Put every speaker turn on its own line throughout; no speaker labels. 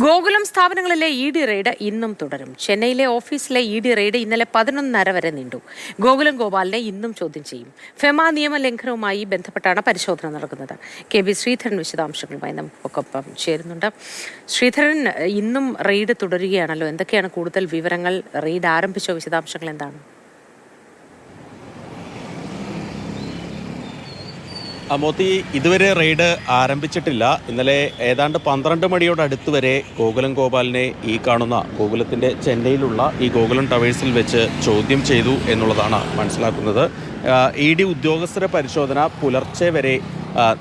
ഗോകുലം സ്ഥാപനങ്ങളിലെ ED. Raid ഇന്നും തുടരും. ചെന്നൈയിലെ ഓഫീസിലെ ഇ.ഡി. റെയ്ഡ് ഇന്നലെ 11:30 വരെ നീണ്ടു. ഗോകുലം ഗോപാലിനെ ഇന്നും ചോദ്യം ചെയ്യും. ഫെമ നിയമലംഘനവുമായി ബന്ധപ്പെട്ടാണ് പരിശോധന നടക്കുന്നത്. കെ.ബി. ശ്രീധരൻ വിശദാംശങ്ങളുമായി നമുക്കൊപ്പം ചേരുന്നുണ്ട്. ശ്രീധരൻ, ഇന്നും റെയ്ഡ് തുടരുകയാണല്ലോ. എന്തൊക്കെയാണ് കൂടുതൽ വിവരങ്ങൾ? റെയ്ഡ് ആരംഭിച്ച വിശദാംശങ്ങൾ എന്താണ്?
മോത്തി, ഇതുവരെ റെയ്ഡ് ആരംഭിച്ചിട്ടില്ല. ഇന്നലെ ഏതാണ്ട് 12 മണിയോടടുത്ത് വരെ ഗോകുലം ഗോപാലിനെ ഈ കാണുന്ന ഗോകുലത്തിൻ്റെ ചെന്നൈയിലുള്ള ഈ ഗോകുലം ടവേഴ്സിൽ വെച്ച് ചോദ്യം ചെയ്തു എന്നുള്ളതാണ് മനസ്സിലാക്കുന്നത്. ഇ.ഡി. ഉദ്യോഗസ്ഥരുടെ പരിശോധന പുലർച്ചെ വരെ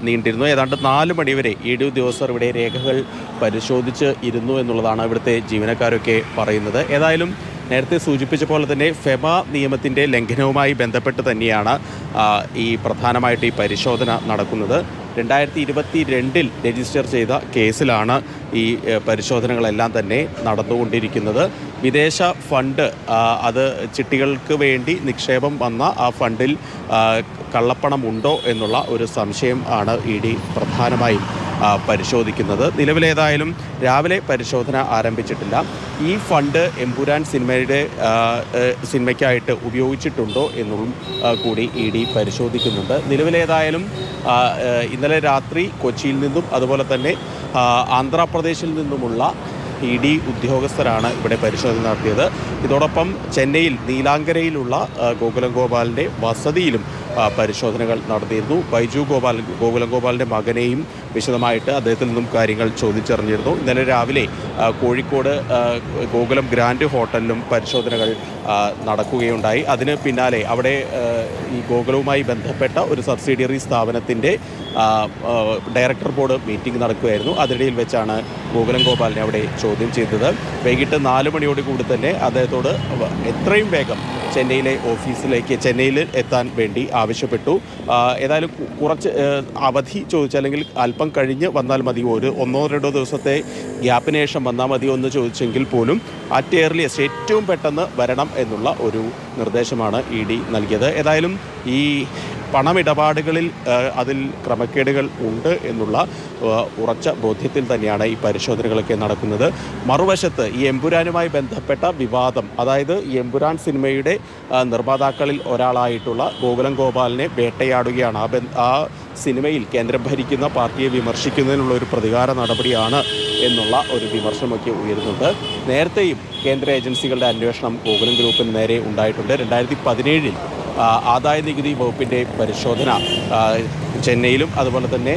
നീണ്ടിരുന്നു. ഏതാണ്ട് 4 മണിവരെ ഇ.ഡി. ഉദ്യോഗസ്ഥർ ഇവിടെ രേഖകൾ പരിശോധിച്ച് ഇരുന്നു എന്നുള്ളതാണ് ഇവിടുത്തെ ജീവനക്കാരൊക്കെ പറയുന്നത്. ഏതായാലും നേരത്തെ സൂചിപ്പിച്ച പോലെ തന്നെ ഫെമ നിയമത്തിൻ്റെ ലംഘനവുമായി ബന്ധപ്പെട്ട് തന്നെയാണ് ഈ പ്രധാനമായിട്ട് ഈ പരിശോധന നടക്കുന്നത്. 2022 രജിസ്റ്റർ ചെയ്ത കേസിലാണ് ഈ പരിശോധനകളെല്ലാം തന്നെ നടന്നുകൊണ്ടിരിക്കുന്നത്. വിദേശ ഫണ്ട്, അത് ചിട്ടികൾക്ക് വേണ്ടി നിക്ഷേപം വന്ന ആ ഫണ്ടിൽ കള്ളപ്പണം ഉണ്ടോ എന്നുള്ള ഒരു സംശയം ആണ് ഇ.ഡി. പ്രധാനമായും പരിശോധിക്കുന്നത്. നിലവിലേതായാലും രാവിലെ പരിശോധന ആരംഭിച്ചിട്ടില്ല. ഈ ഫണ്ട് എമ്പുരാൻ സിനിമയ്ക്കായിട്ട് ഉപയോഗിച്ചിട്ടുണ്ടോ എന്നും കൂടി ഇ.ഡി. പരിശോധിക്കുന്നുണ്ട്. നിലവിലേതായാലും ഇന്നലെ രാത്രി കൊച്ചിയിൽ നിന്നും അതുപോലെ തന്നെ ആന്ധ്രാപ്രദേശിൽ നിന്നുമുള്ള ഇ.ഡി. ഉദ്യോഗസ്ഥരാണ് ഇവിടെ പരിശോധന നടത്തിയത്. ഇതോടൊപ്പം ചെന്നൈയിൽ നീലാങ്കരയിലുള്ള ഗോകുലം ഗോപാലിൻ്റെ വസതിയിലും പരിശോധനകൾ നടത്തിയിരുന്നു. ബൈജു ഗോപാൽ, ഗോകുലം ഗോപാലിൻ്റെ മകനെയും വിശദമായിട്ട് അദ്ദേഹത്തിൽ നിന്നും കാര്യങ്ങൾ ചോദിച്ചറിഞ്ഞിരുന്നു. ഇന്നലെ രാവിലെ കോഴിക്കോട് ഗോകുലം ഗ്രാൻഡ് ഹോട്ടലിലും പരിശോധനകൾ നടക്കുകയുണ്ടായി. അതിന് പിന്നാലെ അവിടെ ഈ ഗോകുലവുമായി ബന്ധപ്പെട്ട ഒരു സബ്സിഡിയറി സ്ഥാപനത്തിൻ്റെ ഡയറക്ടർ ബോർഡ് മീറ്റിംഗ് നടക്കുകയായിരുന്നു. അതിനിടയിൽ വെച്ചാണ് ഗോകുലം ഗോപാലിനെ അവിടെ ചോദ്യം ചെയ്തത്. വൈകിട്ട് 4 മണിയോട് കൂടി തന്നെ അദ്ദേഹത്തോട് എത്രയും വേഗം ചെന്നൈയിൽ എത്താൻ വേണ്ടി ആവശ്യപ്പെട്ടു. ഏതായാലും കുറച്ച് അവധി ചോദിച്ചു, അല്ലെങ്കിൽ അല്പം കഴിഞ്ഞ് വന്നാൽ മതിയോ, ഒരു 1-2 ദിവസത്തെ ഗ്യാപ്പിന് ശേഷം വന്നാൽ മതിയോ എന്ന് ചോദിച്ചെങ്കിൽ പോലും അറ്റ് ഏർലിയസ്റ്റ് ഏറ്റവും പെട്ടെന്ന് വരണം എന്നുള്ള ഒരു നിർദ്ദേശമാണ് ഇ.ഡി. നൽകിയത്. ഏതായാലും ഈ പണമിടപാടുകളിൽ അതിൽ ക്രമക്കേടുകൾ ഉണ്ട് എന്നുള്ള ഉറച്ച ബോധ്യത്തിൽ തന്നെയാണ് ഈ പരിശോധനകളൊക്കെ നടക്കുന്നത്. മറുവശത്ത് ഈ എമ്പുരാനുമായി ബന്ധപ്പെട്ട വിവാദം, അതായത് ഈ എമ്പുരാൻ സിനിമയുടെ നിർമ്മാതാക്കളിൽ ഒരാളായിട്ടുള്ള ഗോകുലം ഗോപാലിനെ വേട്ടയാടുകയാണ്. ആ സിനിമയിൽ കേന്ദ്രം ഭരിക്കുന്ന പാർട്ടിയെ വിമർശിക്കുന്നതിനുള്ള ഒരു പ്രതികാര നടപടിയാണ് എന്നുള്ള ഒരു വിമർശനമൊക്കെ ഉയരുന്നുണ്ട്. നേരത്തെയും കേന്ദ്ര ഏജൻസികളുടെ അന്വേഷണം ഗോകുലം ഗ്രൂപ്പിന് നേരെ ഉണ്ടായിട്ടുണ്ട്. 2017 ആദായ നികുതി വകുപ്പിൻ്റെ പരിശോധന ചെന്നൈയിലും അതുപോലെ തന്നെ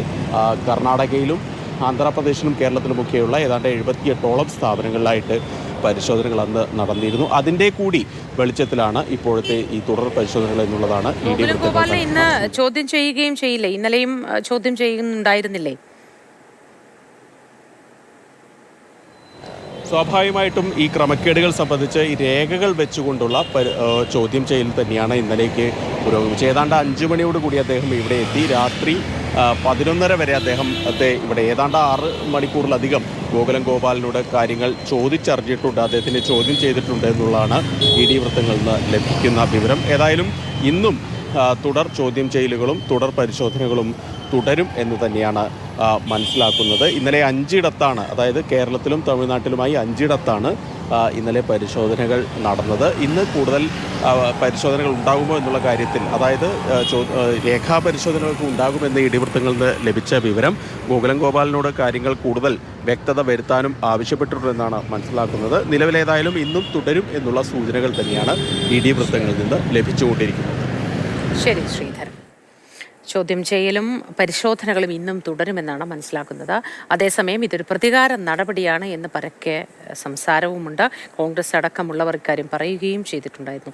കർണാടകയിലും ആന്ധ്രാപ്രദേശിലും കേരളത്തിലുമൊക്കെയുള്ള ഏതാണ്ട് 78ഓളം സ്ഥാപനങ്ങളിലായിട്ട് പരിശോധനകൾ അന്ന് നടന്നിരുന്നു. അതിൻ്റെ കൂടി വെളിച്ചത്തിലാണ് ഇപ്പോഴത്തെ ഈ തുടർ പരിശോധനകൾ എന്നുള്ളതാണ്
ഇ.ഡി. ഗോപാലിനെ ഇന്ന് ചോദ്യം ചെയ്യുകയും ചെയ്യില്ലേ? ഇന്നലെയും ചോദ്യം ചെയ്യുന്നുണ്ടായിരുന്നില്ലേ?
സ്വാഭാവികമായിട്ടും ഈ ക്രമക്കേടുകൾ സംബന്ധിച്ച് ഈ രേഖകൾ വെച്ചുകൊണ്ടുള്ള ചോദ്യം ചെയ്യൽ തന്നെയാണ് ഇന്നലേക്ക് പുരോഗമിച്ചത്. ഏതാണ്ട് 5 മണിയോടുകൂടി അദ്ദേഹം ഇവിടെ എത്തി. രാത്രി 11:30 വരെ അദ്ദേഹത്തെ ഇവിടെ ഏതാണ്ട് 6 മണിക്കൂറിലധികം ഗോകുലം ഗോപാലിനോട് കാര്യങ്ങൾ ചോദിച്ചറിഞ്ഞിട്ടുണ്ട്, അദ്ദേഹത്തിനെ ചോദ്യം ചെയ്തിട്ടുണ്ട് എന്നുള്ളതാണ് ഇ.ഡി. വൃത്തങ്ങളിൽ നിന്ന് ലഭിക്കുന്ന വിവരം. ഏതായാലും ഇന്നും തുടർ ചോദ്യം ചെയ്യലുകളും തുടർ പരിശോധനകളും തുടരും എന്ന് തന്നെയാണ് മനസ്സിലാക്കുന്നത്. ഇന്നലെ 5 ഇടത്താണ്, അതായത് കേരളത്തിലും തമിഴ്നാട്ടിലുമായി 5 ഇടത്താണ് ഇന്നലെ പരിശോധനകൾ നടന്നത്. ഇന്ന് കൂടുതൽ പരിശോധനകൾ ഉണ്ടാകുമോ എന്നുള്ള കാര്യത്തിൽ, അതായത് രേഖാ പരിശോധനകൾക്ക് ഉണ്ടാകുമെന്ന് ഇടിവൃത്തങ്ങളിൽ നിന്ന് ലഭിച്ച വിവരം. ഗോകുലം ഗോപാലിനോട് കാര്യങ്ങൾ കൂടുതൽ വ്യക്തത വരുത്താനും ആവശ്യപ്പെട്ടിട്ടുണ്ടെന്നാണ് മനസ്സിലാക്കുന്നത്. നിലവിലേതായാലും ഇന്നും തുടരും എന്നുള്ള സൂചനകൾ തന്നെയാണ് ഇ.ഡി. വൃത്തങ്ങളിൽ നിന്ന് ലഭിച്ചുകൊണ്ടിരിക്കുന്നത്.
ശരി ശ്രീധരൻ. ചോദ്യം ചെയ്യലും പരിശോധനകളും ഇന്നും തുടരുമെന്നാണ് മനസ്സിലാക്കുന്നത്. അതേസമയം ഇതൊരു പ്രതികാര നടപടിയാണ് എന്ന് പരക്കെ സംസാരവുമുണ്ട്. കോൺഗ്രസ് അടക്കമുള്ളവർ ഇക്കാര്യം പറയുകയും ചെയ്തിട്ടുണ്ടായിരുന്നു.